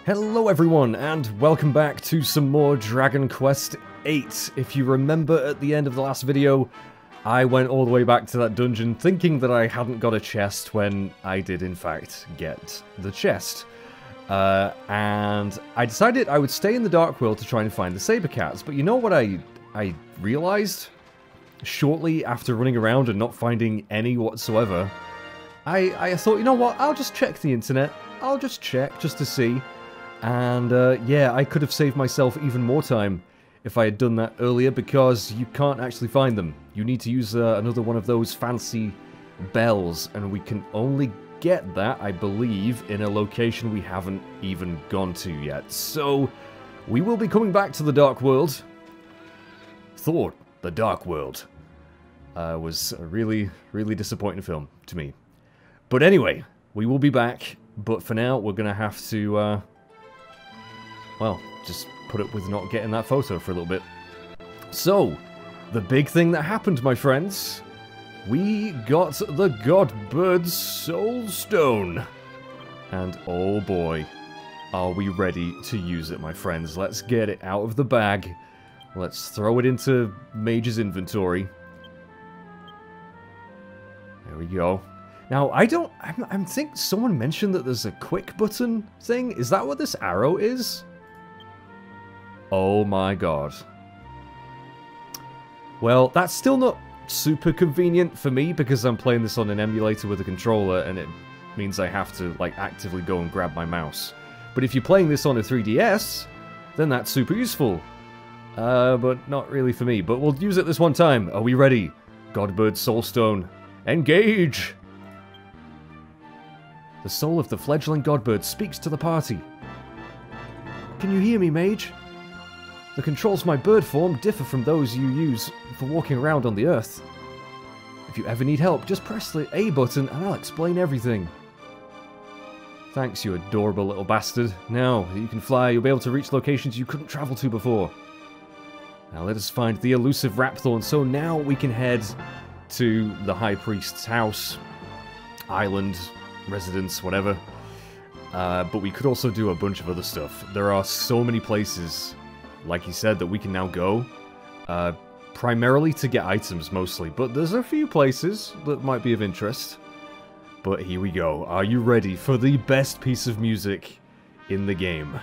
Hello everyone, and welcome back to some more Dragon Quest VIII. If you remember at the end of the last video, I went all the way back to that dungeon thinking that I hadn't got a chest when I did in fact get the chest. And I decided I would stay in the Dark World to try and find the Saber Cats, but you know what I realized? Shortly after running around and not finding any whatsoever, I thought, you know what, I'll just check the internet. I'll just check, just to see. And, yeah, I could have saved myself even more time if I had done that earlier, because you can't actually find them. You need to use another one of those fancy bells, and we can only get that, I believe, in a location we haven't even gone to yet. So, we will be coming back to the Dark World. Thought the Dark World was a really, really disappointing film to me. But anyway, we will be back, but for now, we're going to have to... well, just put up with not getting that photo for a little bit. So, the big thing that happened, my friends, we got the Godbird's Soul Stone. And oh boy, are we ready to use it, my friends. Let's get it out of the bag. Let's throw it into Mage's inventory. There we go. Now, I think someone mentioned that there's a quick button thing. Is that what this arrow is? Oh my god. Well, that's still not super convenient for me because I'm playing this on an emulator with a controller and it means I have to, like, actively go and grab my mouse. But if you're playing this on a 3DS, then that's super useful. But not really for me. But we'll use it this one time. Are we ready? Godbird's Soulstone. Engage! The soul of the fledgling Godbird speaks to the party. Can you hear me, mage? The controls for my bird form differ from those you use for walking around on the Earth. If you ever need help, just press the A button and I'll explain everything. Thanks, you adorable little bastard. Now that you can fly, you'll be able to reach locations you couldn't travel to before. Now let us find the elusive Rapthorn, so now we can head to the High Priest's house, island, residence, whatever. But we could also do a bunch of other stuff. There are so many places, like he said, that we can now go. Primarily to get items, mostly. But there's a few places that might be of interest. But here we go. Are you ready for the best piece of music in the game?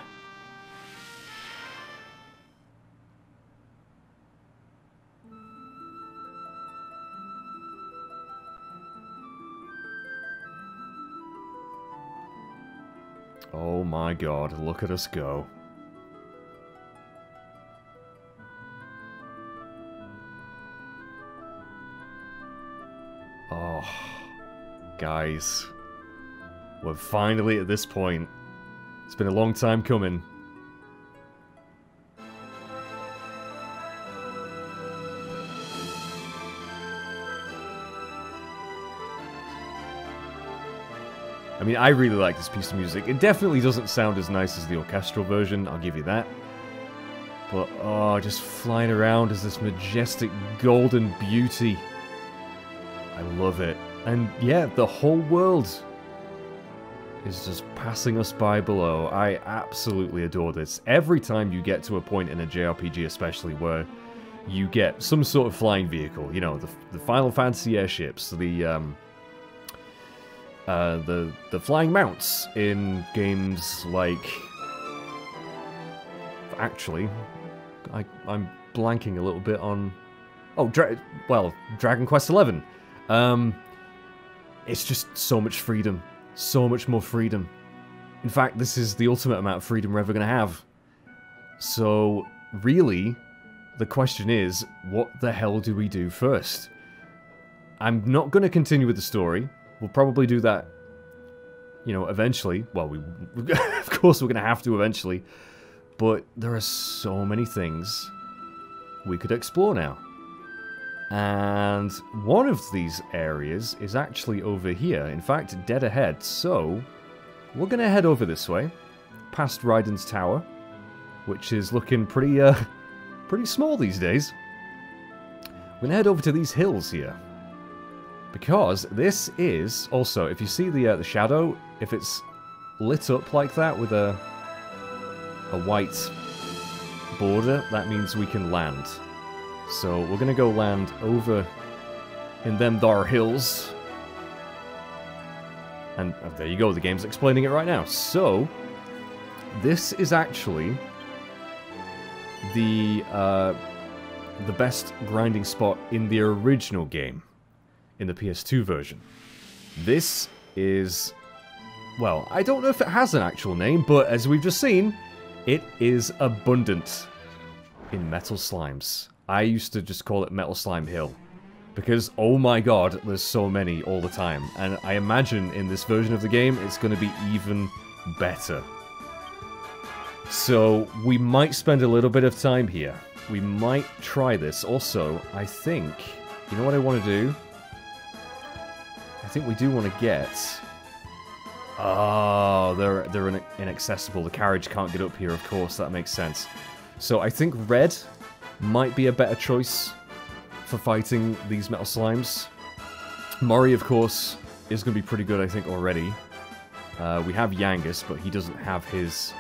Oh my god, look at us go. Oh, guys, we're finally at this point. It's been a long time coming. I mean, I really like this piece of music. It definitely doesn't sound as nice as the orchestral version, I'll give you that. But, oh, just flying around as this majestic golden beauty. I love it. And yeah, the whole world is just passing us by below. I absolutely adore this. Every time you get to a point in a JRPG especially where you get some sort of flying vehicle, you know, the Final Fantasy airships, the flying mounts in games like... Actually, I'm blanking a little bit on... Oh, Dragon Quest XI. It's just so much freedom. So much more freedom. In fact, this is the ultimate amount of freedom we're ever going to have. So, really, the question is, what the hell do we do first? I'm not going to continue with the story. We'll probably do that, you know, eventually. Well, of course we're going to have to eventually. But there are so many things we could explore now. And one of these areas is actually over here. In fact, dead ahead. So, we're going to head over this way, past Raiden's Tower, which is looking pretty small these days. We're going to head over to these hills here. Because this is, also, if you see the shadow, if it's lit up like that with a a white border, that means we can land. So we're gonna go land over in them thar hills. And oh, there you go, the game's explaining it right now. So, this is actually the best grinding spot in the original game, in the PS2 version. This is, well, I don't know if it has an actual name, but as we've just seen, it is abundant in metal slimes. I used to just call it Metal Slime Hill, because, oh my god, there's so many all the time, and I imagine in this version of the game, it's going to be even better. So, we might spend a little bit of time here. We might try this. Also, I think, you know what I want to do? I think we do want to get... Oh, they're inaccessible. The carriage can't get up here, of course, that makes sense. So, I think red might be a better choice for fighting these metal slimes. Mori, of course, is going to be pretty good, I think, already. We have Yangus, but he doesn't have his,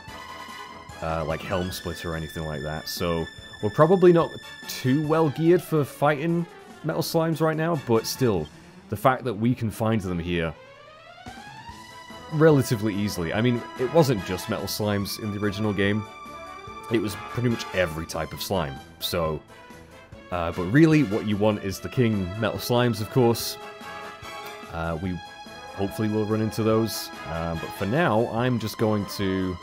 like, Helm splitter or anything like that. So, we're probably not too well geared for fighting metal slimes right now, but still, the fact that we can find them here relatively easily. I mean, it wasn't just metal slimes in the original game. It was pretty much every type of slime. So... but really, what you want is the king metal slimes, of course. We hopefully will run into those. But for now, I'm just going to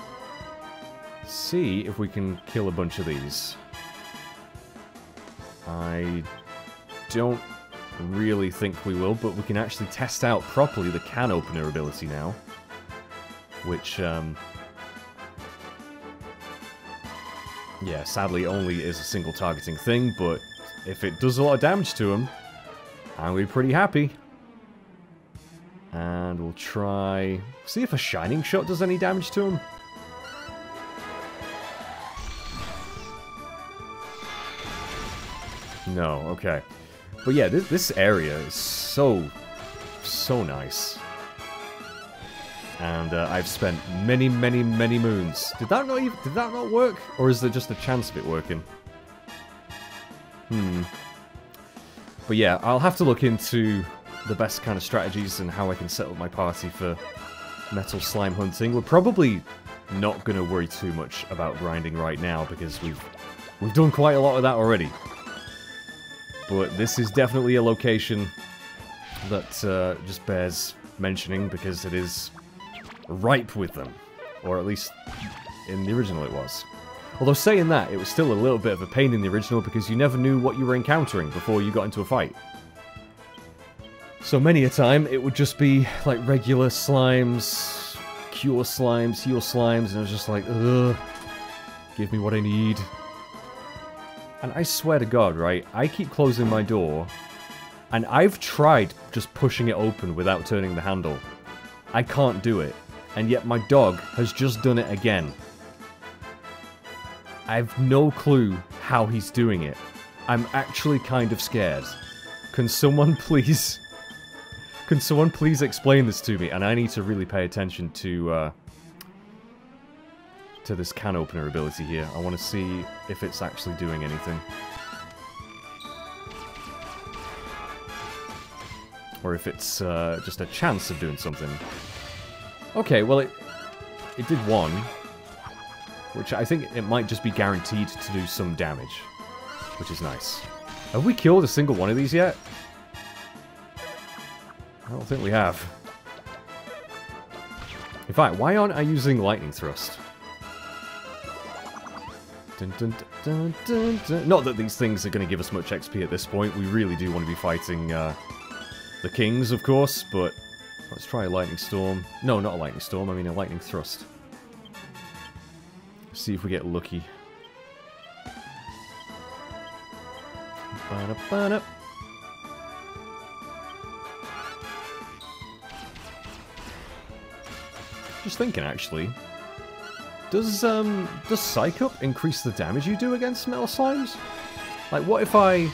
see if we can kill a bunch of these. I don't really think we will, but we can actually test out properly the can opener ability now. Which, yeah, sadly only is a single targeting thing, but if it does a lot of damage to him, I'm going to be pretty happy. And we'll try... see if a Shining Shot does any damage to him. No, okay. But yeah, this area is so nice. And I've spent many moons. Did that not work? Or is there just a chance of it working? But yeah, I'll have to look into the best kind of strategies and how I can set up my party for metal slime hunting. We're probably not going to worry too much about grinding right now because we've done quite a lot of that already. But this is definitely a location that just bears mentioning because it is ripe with them. Or at least in the original it was. Although saying that, it was still a little bit of a pain in the original because you never knew what you were encountering before you got into a fight. So many a time, it would just be like regular slimes, cure slimes, heal slimes, and it was just like, ugh, give me what I need. And I swear to God, right, I keep closing my door, and I've tried just pushing it open without turning the handle. I can't do it, and yet my dog has just done it again. I have no clue how he's doing it. I'm actually kind of scared. Can someone please explain this to me? And I need to really pay attention to this can opener ability here. I want to see if it's actually doing anything. Or if it's just a chance of doing something. Okay, well it did one. Which I think it might just be guaranteed to do some damage. Which is nice. Have we killed a single one of these yet? I don't think we have. In fact, why aren't I using Lightning Thrust? Dun, dun, dun, dun, dun. Not that these things are going to give us much XP at this point. We really do want to be fighting the kings, of course, but let's try a Lightning Storm. No, not a Lightning Storm, I mean a Lightning Thrust. See if we get lucky. Ba-da-ba-da. Just thinking, actually. Does Psych Up increase the damage you do against metal slimes? Like, what if I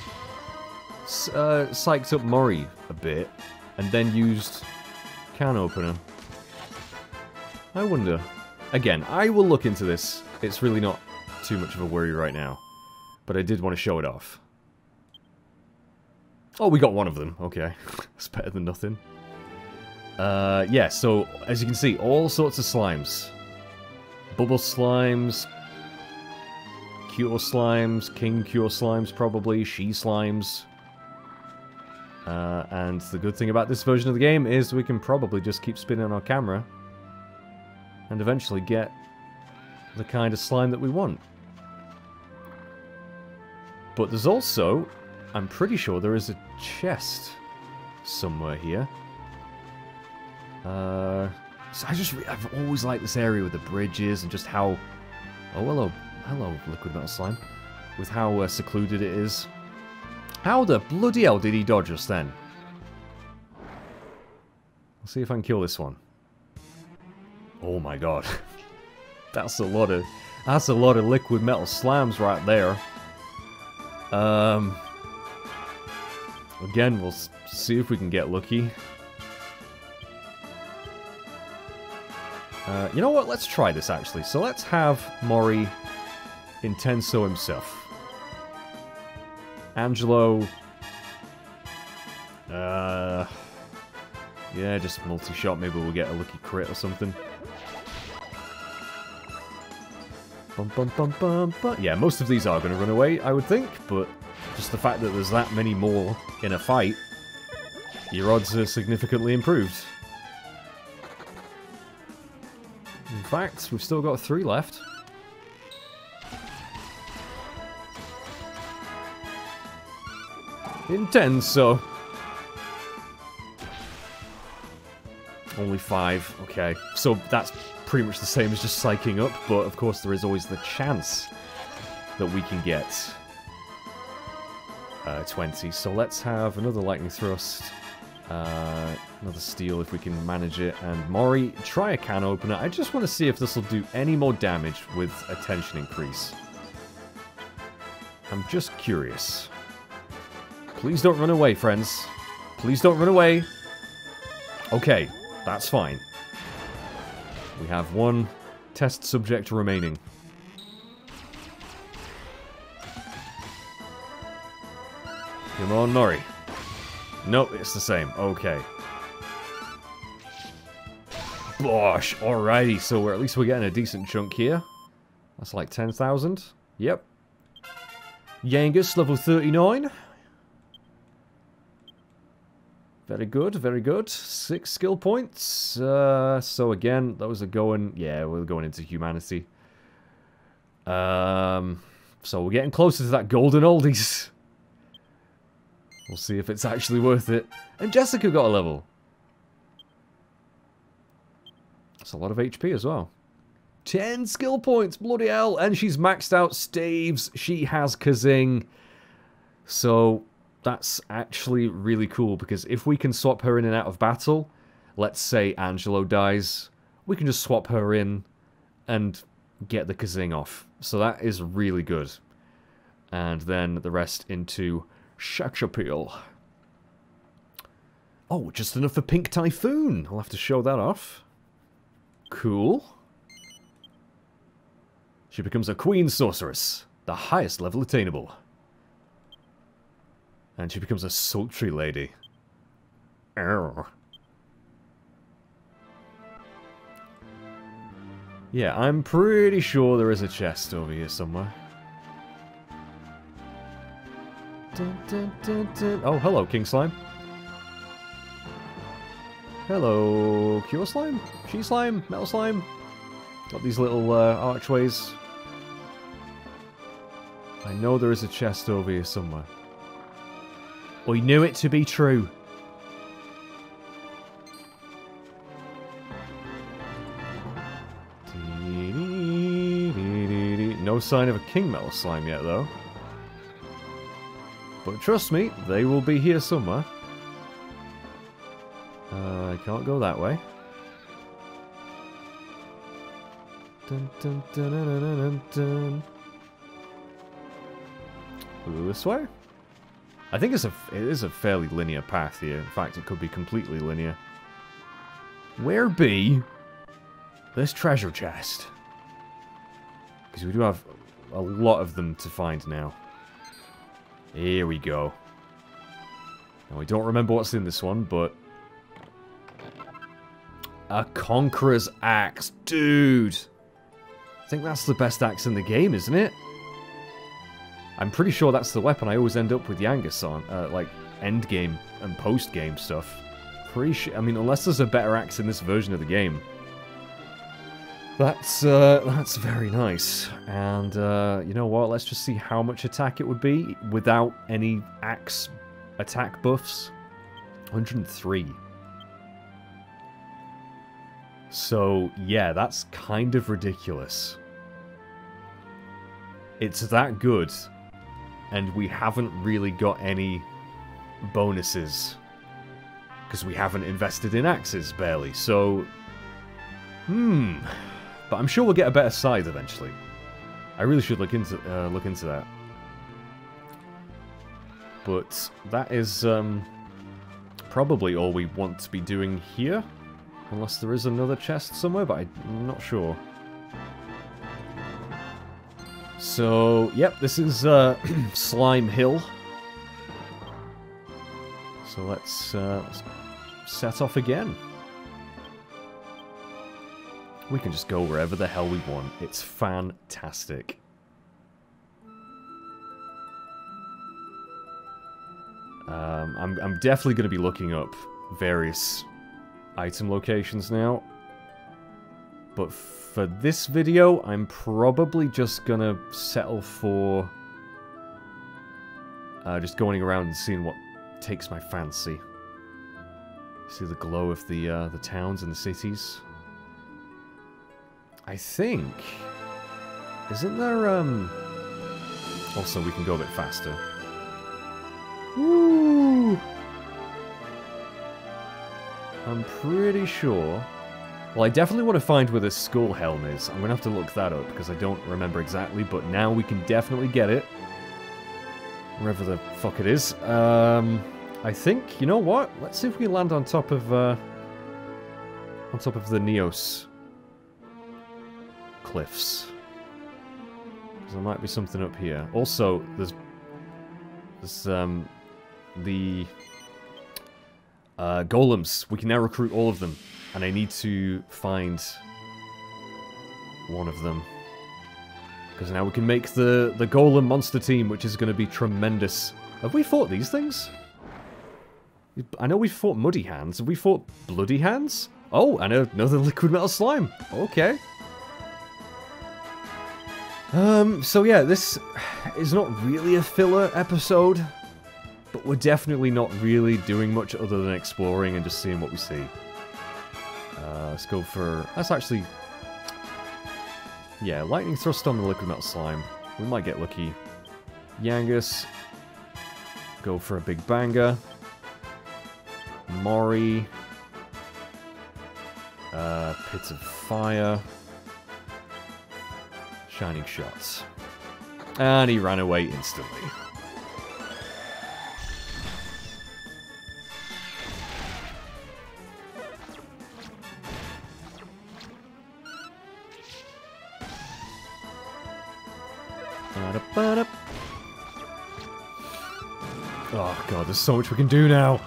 psyched up Mori a bit and then used Can Opener? I wonder. Again, I will look into this. It's really not too much of a worry right now. But I did want to show it off. Oh, we got one of them. Okay. That's better than nothing. Yeah, so, as you can see, all sorts of slimes. Bubble slimes. Cure slimes. King cure slimes, probably. She slimes. And the good thing about this version of the game is we can probably just keep spinning our camera and eventually get the kind of slime that we want. But there's also, I'm pretty sure there is a chest somewhere here. So I've always liked this area with the bridges and just how... Oh, hello, liquid metal slime. With how secluded it is. How the bloody hell did he dodge us then? Let's see if I can kill this one. Oh my god. That's a lot of liquid metal slimes right there. Again, we'll see if we can get lucky. You know what? Let's try this actually. So let's have Mori Intenso himself. Angelo. Yeah, just multi-shot. Maybe we'll get a lucky crit or something. Bum, bum, bum, bum, bum. Yeah, most of these are going to run away, I would think, but just the fact that there's that many more in a fight, your odds are significantly improved. In fact, we've still got 3 left. Intenso. Only 5. Okay. So that's pretty much the same as just psyching up, but of course there is always the chance that we can get 20. So let's have another lightning thrust. Another steel if we can manage it. And Mori, try a can opener. I just want to see if this will do any more damage with a tension increase. I'm just curious. Please don't run away, friends. Please don't run away. Okay, that's fine. We have 1 test subject remaining. Come on, Mori. Nope, it's the same. Okay. Bosh, alrighty, so at least we're getting a decent chunk here. That's like 10,000. Yep. Yangus, level 39. Very good, very good. 6 skill points. So again, those are going... Yeah, we're going into humanity. So we're getting closer to that golden oldies. We'll see if it's actually worth it. And Jessica got a level. That's a lot of HP as well. 10 skill points, bloody hell. And she's maxed out staves. She has Kazing. So... that's actually really cool, because if we can swap her in and out of battle, let's say Angelo dies, we can just swap her in and get the Kazing off. So that is really good. And then the rest into Shakshapil. Oh, just enough for Pink Typhoon. I'll have to show that off. Cool. She becomes a Queen Sorceress, the highest level attainable. And she becomes a sultry lady. Arr. Yeah, I'm pretty sure there is a chest over here somewhere. Dun, dun, dun, dun. Oh, hello, King Slime. Hello, Cure Slime? She Slime? Metal Slime? Got these little archways. I know there is a chest over here somewhere. I knew it to be true. No sign of a King Metal Slime yet, though. But trust me, they will be here somewhere. I can't go that way. Dun, dun, dun, dun, dun, dun, dun. This way? I think it is a fairly linear path here. In fact, it could be completely linear. Where be? This treasure chest. Because we do have a lot of them to find now. Here we go. Now, we don't remember what's in this one, but... A Conqueror's Axe. Dude! I think that's the best axe in the game, isn't it? I'm pretty sure that's the weapon I always end up with Yangus on. Like, endgame and post-game stuff. Pretty sure... I mean, unless there's a better axe in this version of the game. That's very nice. And, you know what? Let's just see how much attack it would be without any axe attack buffs. 103. So, yeah, that's kind of ridiculous. It's that good, and we haven't really got any bonuses. Because we haven't invested in axes, barely. So, But I'm sure we'll get a better scythe eventually. I really should look into that. But that is probably all we want to be doing here. Unless there is another chest somewhere, but I'm not sure. So, yep, this is Slime Hill. So let's set off again. We can just go wherever the hell we want. It's fantastic. I'm definitely going to be looking up various item locations now. But for this video, I'm probably just going to settle for just going around and seeing what takes my fancy. See the glow of the towns and the cities. I think... Isn't there, Also, we can go a bit faster. Woo! I'm pretty sure... Well, I definitely want to find where the skull helm is. I'm going to have to look that up, because I don't remember exactly, but now we can definitely get it. Wherever the fuck it is. I think, you know what? Let's see if we land on top of the Neos cliffs. There might be something up here. Also, there's the golems. We can now recruit all of them, and I need to find one of them because now we can make the golem monster team, which is going to be tremendous. Have we fought these things? I know we fought Muddy Hands. Have we fought Bloody Hands? Oh, and another liquid metal slime. Okay. So yeah, this is not really a filler episode, but we're definitely not really doing much other than exploring and just seeing what we see. Let's go for... That's actually... Yeah, lightning thrust on the liquid metal slime. We might get lucky. Yangus. Go for a big banger. Mori. Pits of fire. Shining shots. And he ran away instantly. Oh god, there's so much we can do now.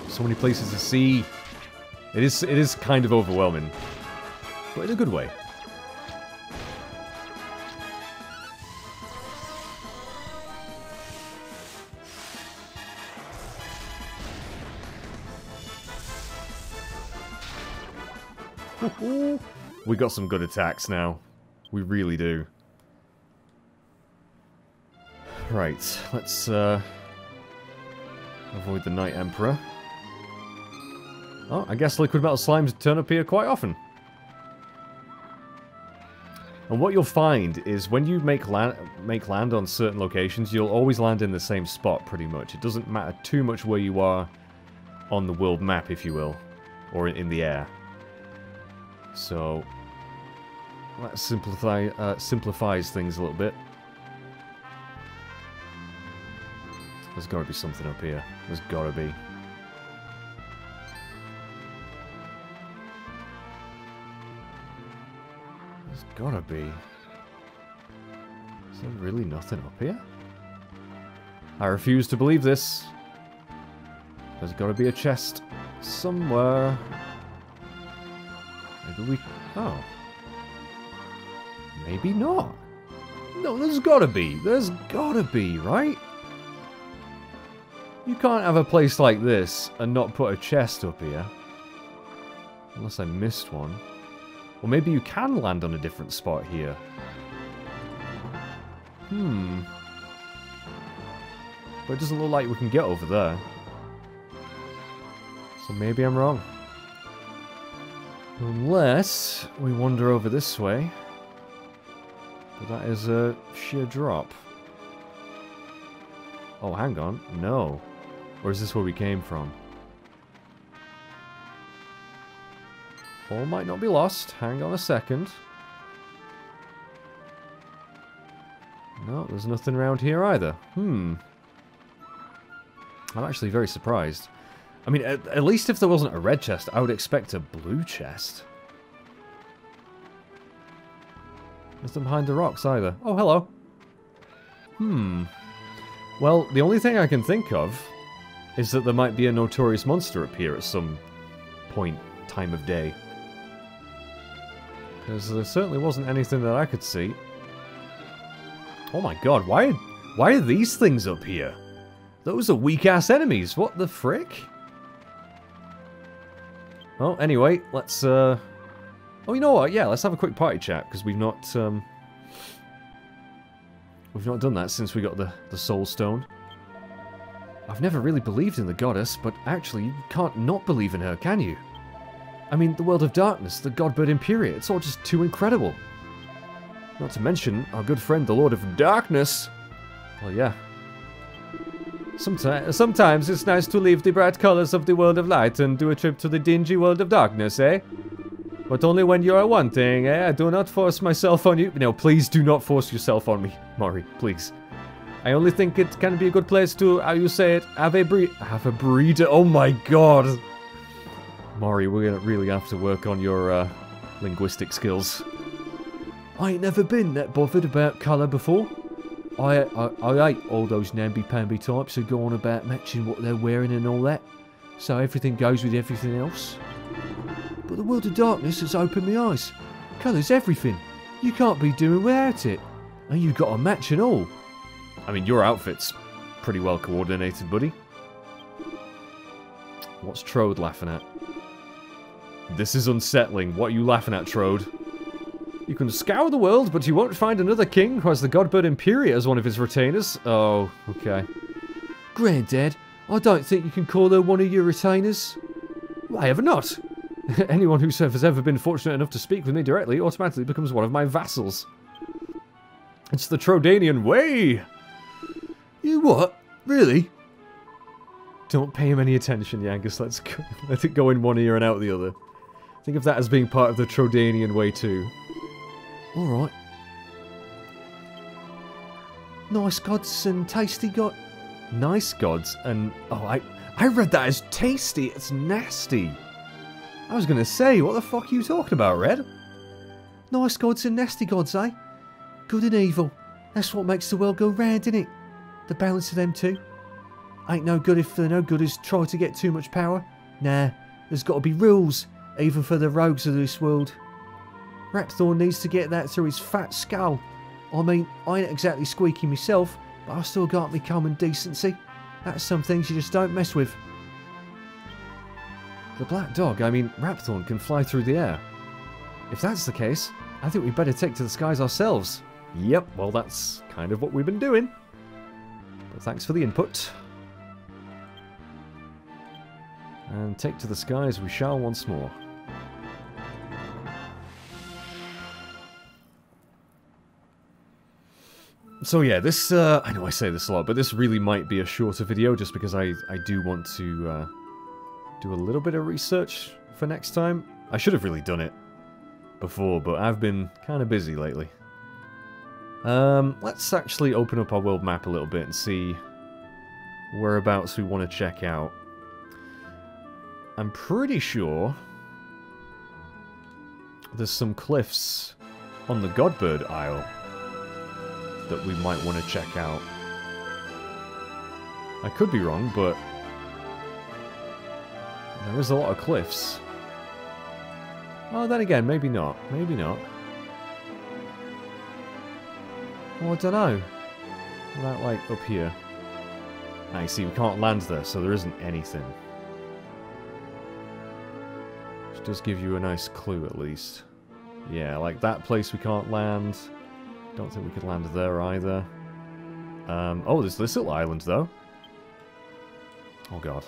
So many places to see. It is kind of overwhelming, but in a good way. We got some good attacks now. We really do. Right, let's avoid the Night Emperor. Oh, I guess liquid metal slimes turn up here quite often. And what you'll find is when you make land on certain locations, you'll always land in the same spot pretty much. It doesn't matter too much where you are on the world map, if you will, or in the air. So that simplifies things a little bit. There's got to be something up here. There's got to be. gotta be. Is there really nothing up here? I refuse to believe this. There's gotta be a chest somewhere. Maybe we... Oh. Maybe not. No, there's gotta be. There's gotta be, right? You can't have a place like this and not put a chest up here. Unless I missed one. Or maybe you can land on a different spot here. But it doesn't look like we can get over there. So maybe I'm wrong. Unless we wander over this way. But that is a sheer drop. Oh, hang on. No. Or is this where we came from? All might not be lost. Hang on a second. No, there's nothing around here either. I'm actually very surprised. I mean, at least if there wasn't a red chest, I would expect a blue chest. Nothing behind the rocks either. Oh, hello. Well, the only thing I can think of is that there might be a notorious monster up here at some point, time of day. Because there certainly wasn't anything that I could see. Oh my god, why are these things up here? Those are weak-ass enemies, what the frick? Well, anyway, let's, Oh, you know what, yeah, let's have a quick party chat, because we've not done that since we got the Soul Stone. I've never really believed in the goddess, but actually, you can't not believe in her, can you? I mean, the world of darkness, the godbird Imperia, it's all just too incredible. Not to mention, our good friend, the Lord of Darkness. Well, yeah. Sometimes it's nice to leave the bright colors of the world of light and do a trip to the dingy world of darkness, eh? But only when you are wanting, eh? I do not force myself on you. No, please do not force yourself on me, Mori, please. I only think it can be a good place to, how you say it, have a breeder. Oh my god. Mori, we're gonna really have to work on your linguistic skills. I ain't never been that bothered about colour before. I hate all those namby-pamby types who go on about matching what they're wearing and all that. So everything goes with everything else. But the world of darkness has opened my eyes. Colour's everything. You can't be doing without it. And you got a match and all. I mean, your outfit's pretty well coordinated, buddy. What's Trode laughing at? This is unsettling. What are you laughing at, Trode? You can scour the world, but you won't find another king who has the godbird Imperia as one of his retainers. Oh, okay. Granddad, I don't think you can call her one of your retainers. Why ever not? Anyone who has ever been fortunate enough to speak with me directly automatically becomes one of my vassals. It's the Trodanian way! You what? Really? Don't pay him any attention, Yangus. Let's go. Let it go in one ear and out the other. Think of that as being part of the Trodanian way too. Alright. Nice gods and tasty god... Nice gods and... Oh, I read that as tasty. It's nasty. I was going to say, what the fuck are you talking about, Red? Nice gods and nasty gods, eh? Good and evil. That's what makes the world go round, innit? The balance of them two. Ain't no good if the no gooders try to get too much power. Nah, there's got to be rules, even for the rogues of this world. Rapthorn needs to get that through his fat skull. I mean, I ain't exactly squeaky myself, but I still got me common decency. That's some things you just don't mess with. The black dog, I mean, Rapthorn can fly through the air. If that's the case, I think we'd better take to the skies ourselves. Yep, well that's kind of what we've been doing. But thanks for the input. And take to the skies we shall once more. So yeah, this, I know I say this a lot, but this really might be a shorter video just because I do want to do a little bit of research for next time. I should have really done it before, but I've been kind of busy lately. Let's actually open up our world map a little bit and see whereabouts we want to check out. I'm pretty sure there's some cliffs on the Godbird Isle that we might want to check out. I could be wrong, but there is a lot of cliffs. Oh, then again, maybe not. Maybe not. Well, I don't know. What about, like, up here? Ah, you see, we can't land there, so there isn't anything. Which does give you a nice clue, at least. Yeah, like that place we can't land. Don't think we could land there either. Oh, there's this little island, though. Oh, God.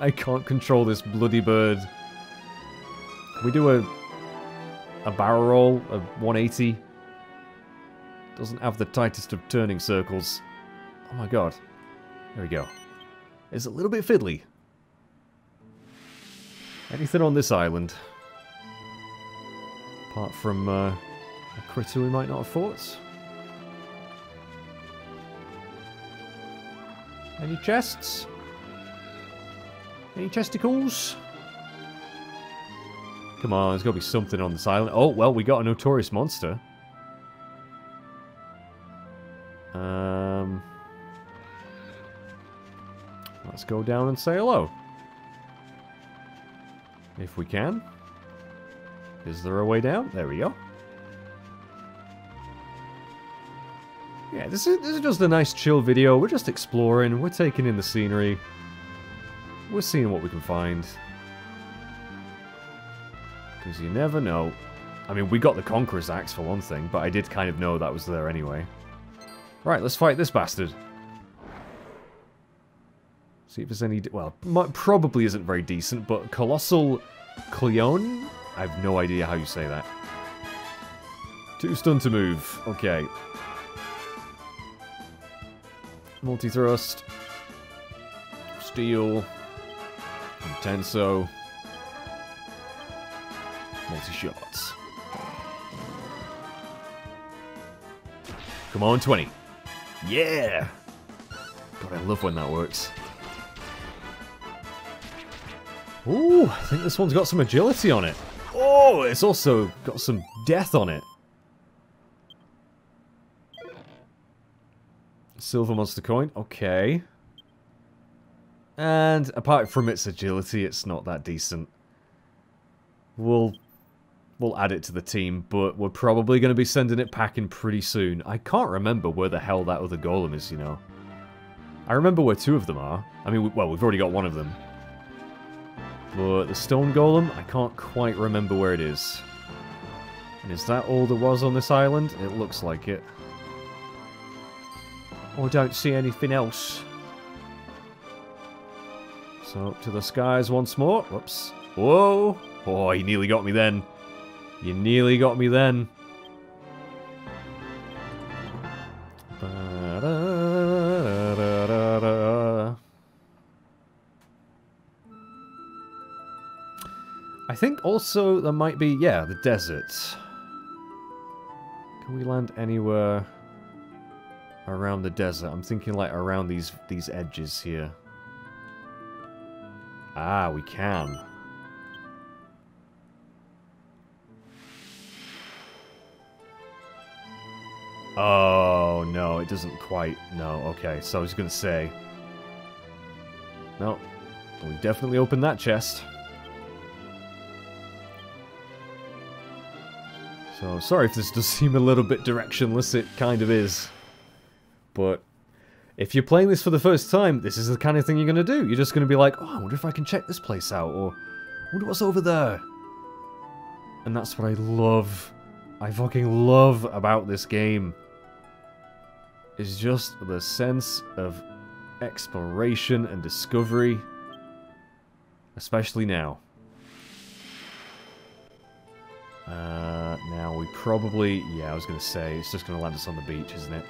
I can't control this bloody bird. Can we do a barrel roll, a 180? Doesn't have the tightest of turning circles. Oh, my God. There we go. It's a little bit fiddly. Anything on this island? Apart from a critter we might not have fought. Any chests? Any chesticles? Come on, there's got to be something on this island. Oh, well, we got a notorious monster. Let's go down and say hello. If we can. Is there a way down? There we go. Yeah, this is just a nice chill video. We're just exploring. We're taking in the scenery. We're seeing what we can find. Because you never know. I mean, we got the Conqueror's Axe for one thing, but I did kind of know that was there anyway. Right, let's fight this bastard. See if there's any... Well, probably isn't very decent, but Colossal Cleone? I have no idea how you say that. 2 stun to move. Okay. Multi-thrust. Steel. Intenso. Multi-shots. Come on, 20. Yeah! God, I love when that works. Ooh, I think this one's got some agility on it. Oh, it's also got some death on it. Silver monster coin, okay. And apart from its agility, it's not that decent. We'll add it to the team, but we're probably going to be sending it packing pretty soon. I can't remember where the hell that other golem is, you know. I remember where 2 of them are. I mean, well, we've already got 1 of them. But the stone golem, I can't quite remember where it is. And is that all there was on this island? It looks like it. I don't see anything else. So up to the skies once more. Whoops. Whoa! Oh, you nearly got me then. You nearly got me then. I think also there might be, yeah, the desert. Can we land anywhere around the desert? I'm thinking like around these edges here. Ah, we can. Oh, no, it doesn't quite... No, okay, so I was going to say... No, we've definitely opened that chest. So, sorry if this does seem a little bit directionless, it kind of is. But, if you're playing this for the first time, this is the kind of thing you're going to do. You're just going to be like, oh, I wonder if I can check this place out, or I wonder what's over there. And that's what I love. I fucking love about this game. Is just the sense of exploration and discovery. Especially now. Now we probably... Yeah, I was going to say, it's just going to land us on the beach, isn't it?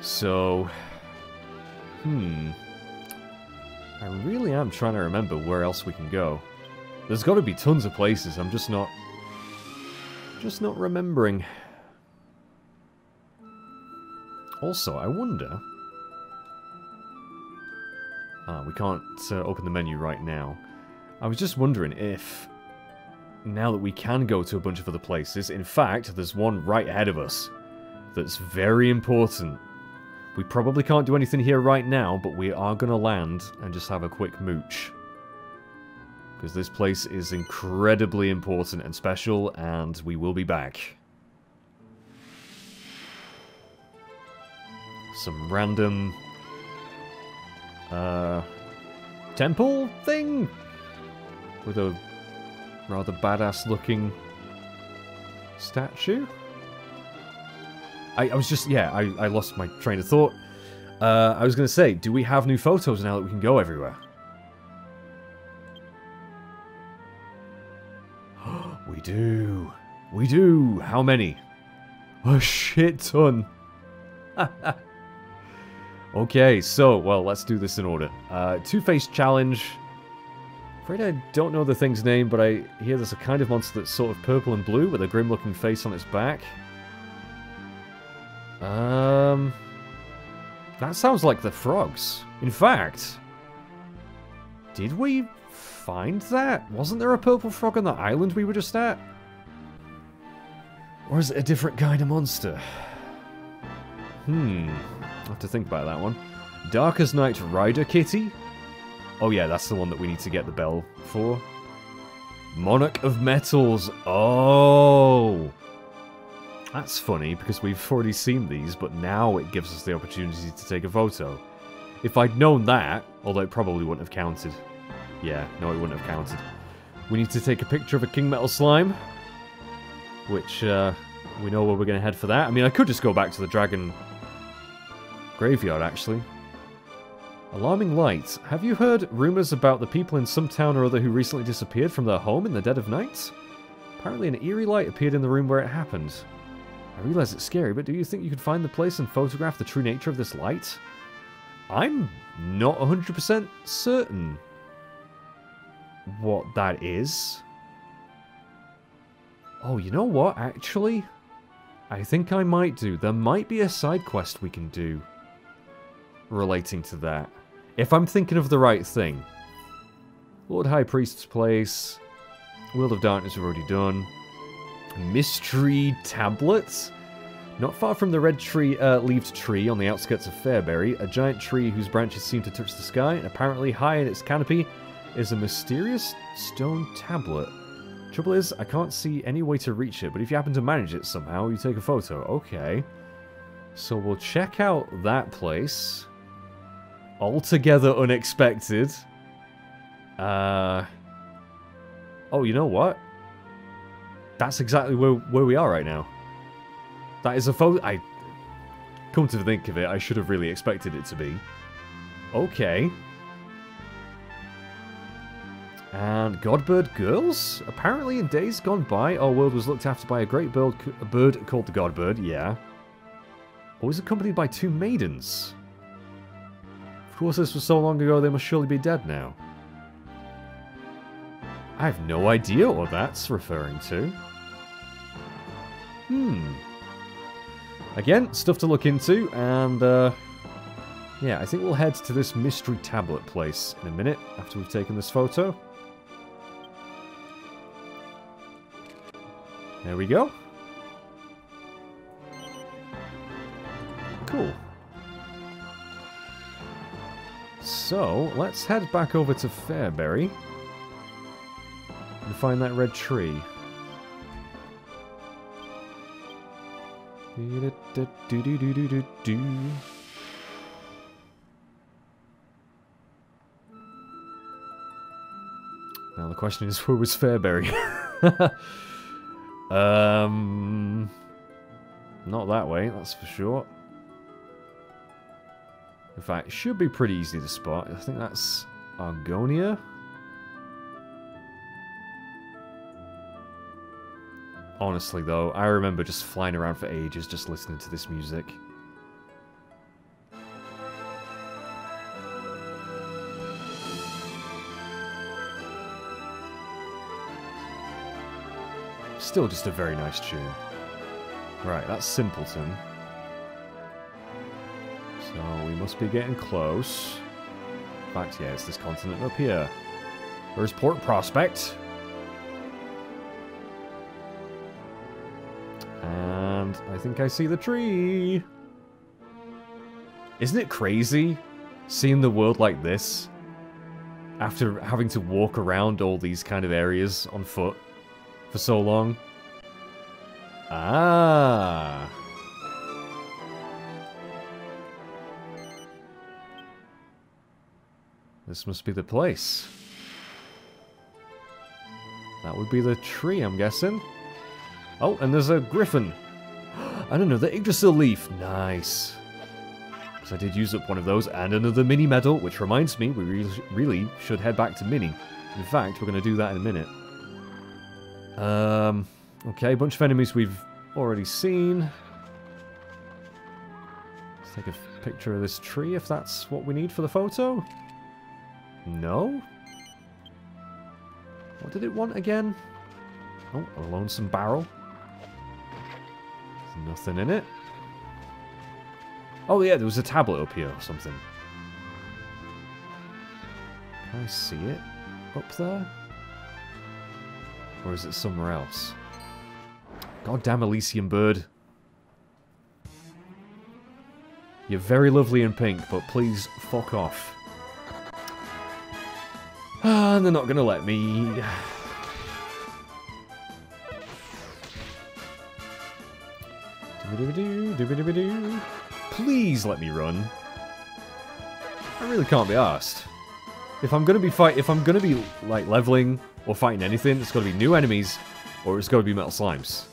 So... I really am trying to remember where else we can go. There's got to be tons of places, I'm just not remembering. Also, I wonder... we can't open the menu right now. I was just wondering if now that we can go to a bunch of other places. In fact, there's one right ahead of us that's very important. We probably can't do anything here right now, but we are going to land and just have a quick mooch. Because this place is incredibly important and special, and we will be back. Some random... temple thing? With a rather badass looking statue? I was just, yeah, I lost my train of thought. I was going to say, do we have new photos now that we can go everywhere? We do. We do. How many? A shit ton. Okay, so, well, let's do this in order. Two-Face Challenge. Afraid I don't know the thing's name, but I hear there's a kind of monster that's sort of purple and blue with a grim-looking face on its back. That sounds like the frogs. In fact, did we find that? Wasn't there a purple frog on the island we were just at? Or is it a different kind of monster? I'll have to think about that one. Dark as Night Rider Kitty? Oh yeah, that's the one that we need to get the bell for. Monarch of Metals. Oh! That's funny, because we've already seen these, but now it gives us the opportunity to take a photo. If I'd known that, although it probably wouldn't have counted. Yeah, no, it wouldn't have counted. We need to take a picture of a King Metal Slime, which, we know where we're going to head for that. I mean, I could just go back to the Dragon Graveyard, actually. Alarming Light. Have you heard rumours about the people in some town or other who recently disappeared from their home in the dead of night? Apparently an eerie light appeared in the room where it happened. I realise it's scary, but do you think you could find the place and photograph the true nature of this light? I'm not 100% certain what that is. Oh, you know what, actually? I think I might do. There might be a side quest we can do relating to that. If I'm thinking of the right thing. Lord High Priest's Place. World of Darkness we've already done. Mystery Tablets. Not far from the red tree, leaved tree on the outskirts of Fairbury, a giant tree whose branches seem to touch the sky, and apparently high in its canopy is a mysterious stone tablet. Trouble is, I can't see any way to reach it, but if you happen to manage it somehow, you take a photo. Okay. So we'll check out that place. Altogether unexpected. Oh, you know what? That's exactly where we are right now. That is a photo... Come to think of it, I should have really expected it to be. Okay. And Godbird Girls? Apparently in days gone by, our world was looked after by a great bird called the Godbird, yeah. Always accompanied by two maidens. Of course, this was so long ago, they must surely be dead now. I have no idea what that's referring to. Again, stuff to look into, and, yeah, I think we'll head to this mystery tablet place in a minute, after we've taken this photo. There we go. Cool. So, let's head back over to Fairbury and find that red tree. Now the question is, where was Fairbury? Not that way, that's for sure. In fact, it should be pretty easy to spot. I think that's Argonia. Honestly, though, I remember just flying around for ages just listening to this music. Still just a very nice tune. Right, that's Simpleton. So we must be getting close. In fact, yeah, it's this continent up here. Where's Port Prospect? And I think I see the tree. Isn't it crazy seeing the world like this after having to walk around all these kind of areas on foot for so long? Ah. This must be the place. That would be the tree, I'm guessing. Oh, and there's a griffin. And another Yggdrasil leaf. Nice. Because I did use up one of those. And another mini medal, which reminds me, we really should head back to mini. In fact, we're going to do that in a minute. Okay, a bunch of enemies we've already seen. Let's take a picture of this tree if that's what we need for the photo. No? What did it want again? Oh, a lonesome barrel. There's nothing in it. Oh yeah, there was a tablet up here or something. Can I see it up there? Or is it somewhere else? Goddamn Elysium bird. You're very lovely in pink, but please fuck off. And they're not going to let me. Please let me run. I really can't be arsed. If I'm going to be like leveling or fighting anything, it's got to be new enemies or it's got to be metal slimes.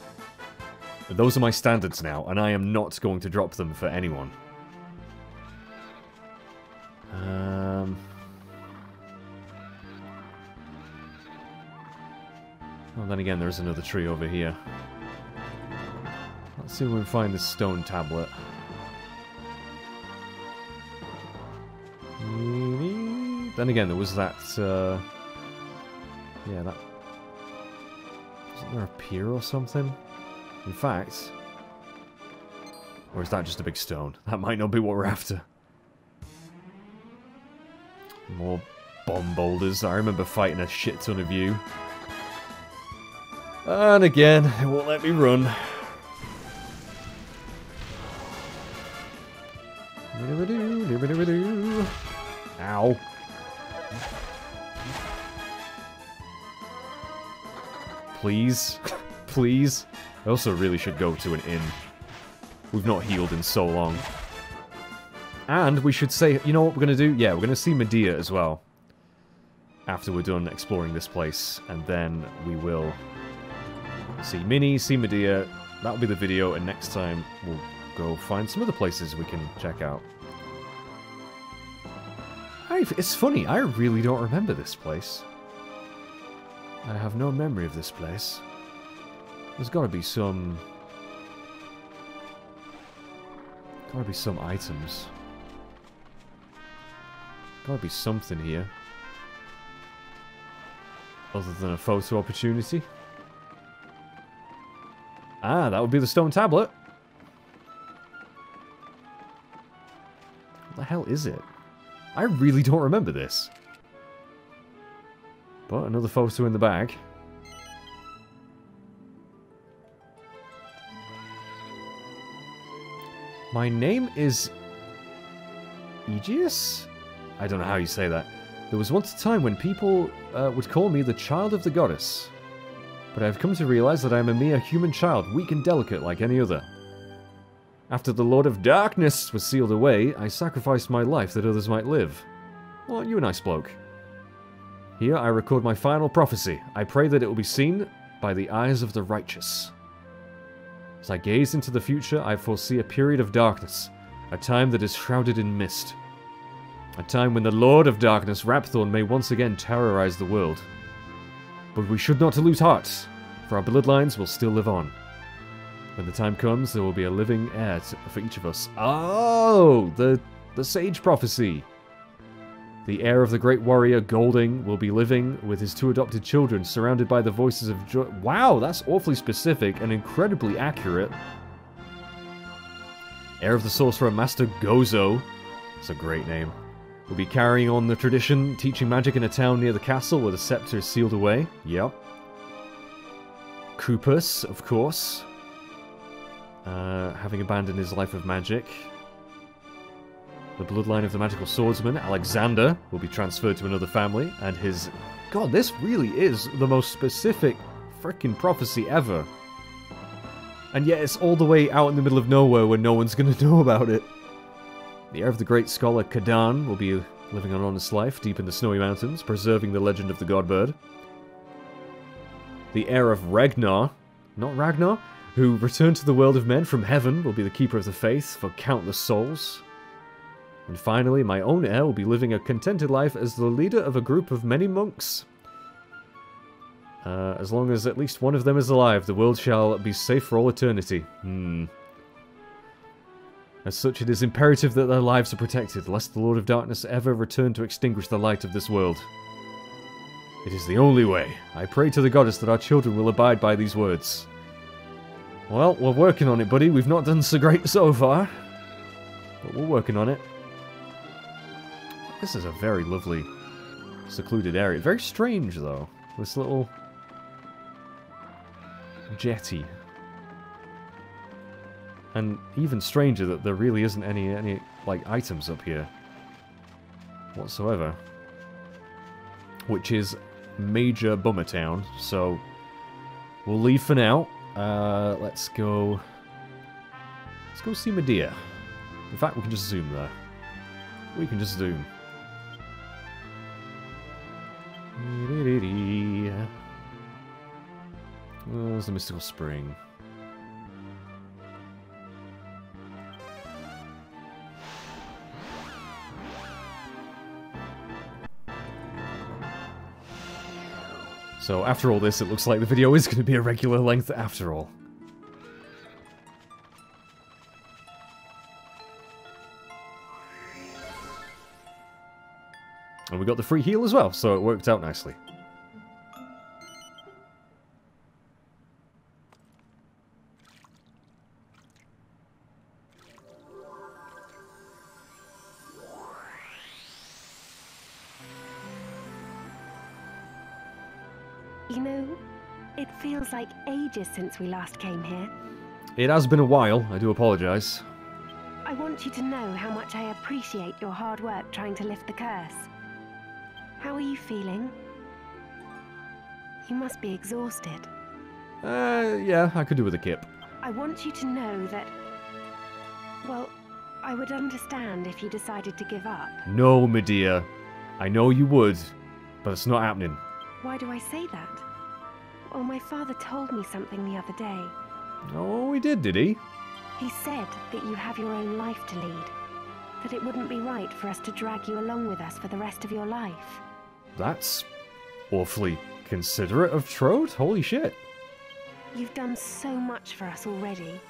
Those are my standards now, and I am not going to drop them for anyone. Well, then again, there's another tree over here. Let's see if we can find this stone tablet. Then again, there was that, yeah, that... Wasn't there a pier or something? In fact... Or is that just a big stone? That might not be what we're after. More bomb boulders. I remember fighting a shit ton of you. And again, it won't let me run. Ow. Please. Please. I also really should go to an inn. We've not healed in so long. And we should say, you know what we're going to do? Yeah, we're going to see Medea as well. After we're done exploring this place. And then we will see Minnie, see Medea. That'll be the video. And next time we'll go find some other places we can check out. It's funny, I really don't remember this place. I have no memory of this place. There's gotta be some... Gotta be some items. Gotta be something here. Other than a photo opportunity. Ah, that would be the stone tablet. What the hell is it? I really don't remember this. But another photo in the bag. My name is... Aegeus? I don't know how you say that. There was once a time when people would call me the child of the goddess. But I've come to realize that I am a mere human child, weak and delicate like any other. After the Lord of Darkness was sealed away, I sacrificed my life that others might live. Well, you a nice bloke. Here I record my final prophecy. I pray that it will be seen by the eyes of the righteous. As I gaze into the future, I foresee a period of darkness, a time that is shrouded in mist. A time when the Lord of Darkness, Rapthorn, may once again terrorize the world. But we should not lose heart, for our bloodlines will still live on. When the time comes, there will be a living heir for each of us. Oh, the sage prophecy. The heir of the great warrior, Golding, will be living with his 2 adopted children, surrounded by the voices of joy. Wow, that's awfully specific and incredibly accurate. Heir of the sorcerer, Master Gozo. That's a great name. Will be carrying on the tradition, teaching magic in a town near the castle where the scepter is sealed away. Yep. Kupus, of course. having abandoned his life of magic. The bloodline of the magical swordsman, Alexander, will be transferred to another family, and his... God, this really is the most specific frickin' prophecy ever. And yet it's all the way out in the middle of nowhere where no one's gonna know about it. The heir of the great scholar Kadan will be living an honest life deep in the snowy mountains, preserving the legend of the godbird. The heir of Ragnar, not Ragnar, who returned to the world of men from heaven, will be the keeper of the faith for countless souls. And finally, my own heir will be living a contented life as the leader of a group of many monks. As long as at least one of them is alive, the world shall be safe for all eternity. As such, it is imperative that their lives are protected, lest the Lord of Darkness ever return to extinguish the light of this world. It is the only way. I pray to the goddess that our children will abide by these words. Well, we're working on it, buddy. We've not done so great so far, but we're working on it. This is a very lovely, secluded area. Very strange, though. This little jetty. And even stranger that there really isn't any like, items up here whatsoever. Which is major bummer town, so we'll leave for now. Let's go see Medea. In fact, we can just zoom there. We can just zoom. Oh, there's the mystical spring. So after all this, it looks like the video is going to be a regular length after all. And we got the free heal as well, so it worked out nicely. You know, it feels like ages since we last came here. It has been a while, I do apologise. I want you to know how much I appreciate your hard work trying to lift the curse. How are you feeling? You must be exhausted. Yeah, I could do with a kip. I want you to know that... Well, I would understand if you decided to give up. No, Medea. I know you would, but it's not happening. Why do I say that? Well, my father told me something the other day. Oh, he did he? He said that you have your own life to lead. That it wouldn't be right for us to drag you along with us for the rest of your life. That's awfully considerate of Trode. Holy shit. You've done so much for us already.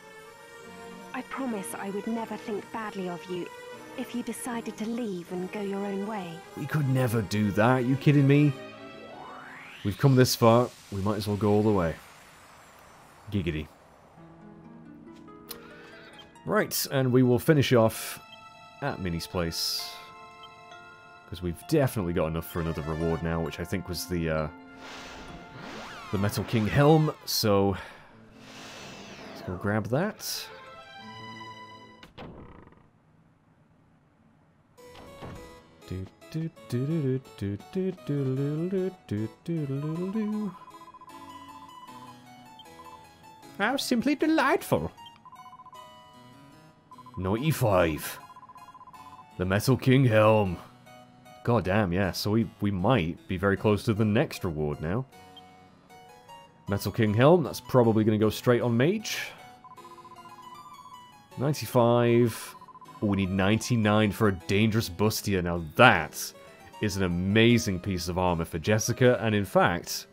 I promise I would never think badly of you if you decided to leave and go your own way. We could never do that. You kidding me? We've come this far. We might as well go all the way. Giggity. Right, and we will finish off at Minnie's place. Because we've definitely got enough for another reward now, which I think was the Metal King Helm. So, let's go grab that. How simply delightful. No E5. The Metal King Helm. God damn, yeah, so we might be very close to the next reward now. Metal King Helm, that's probably going to go straight on Mage. 95. Oh, we need 99 for a Dangerous Bustier. Now that is an amazing piece of armor for Jessica, and in fact,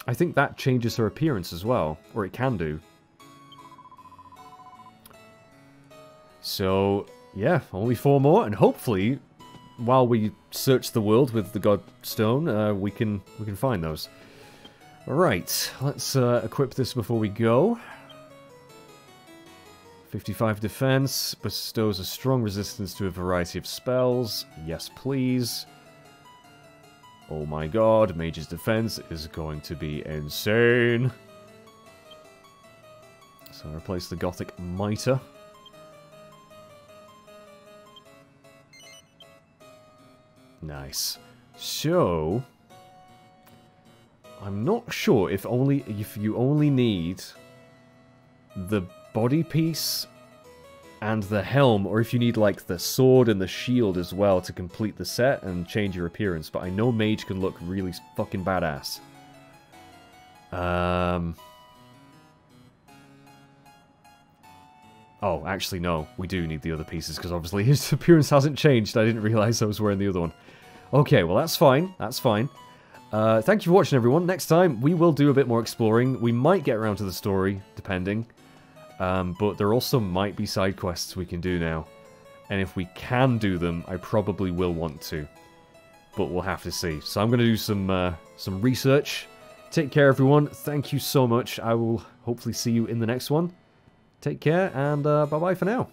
I think that changes her appearance as well, or it can do. So, yeah, only 4 more, and hopefully, while we search the world with the Godstone, we can find those. Alright, let's equip this before we go. 55 defense, bestows a strong resistance to a variety of spells. Yes, please. Oh my god, Mage's defense is going to be insane. So I'll replace the Gothic Mitre. Nice. So, I'm not sure if you only need the body piece and the helm, or if you need like the sword and the shield as well to complete the set and change your appearance. But I know mage can look really fucking badass. Oh, actually no, we do need the other pieces because obviously his appearance hasn't changed. I didn't realize I was wearing the other one. Okay, well that's fine. That's fine. Thank you for watching, everyone. Next time, we will do a bit more exploring. We might get around to the story, depending. But there also might be side quests we can do now. And if we can do them, I probably will want to. But we'll have to see. So I'm going to do some research. Take care, everyone. Thank you so much. I will hopefully see you in the next one. Take care, and bye-bye for now.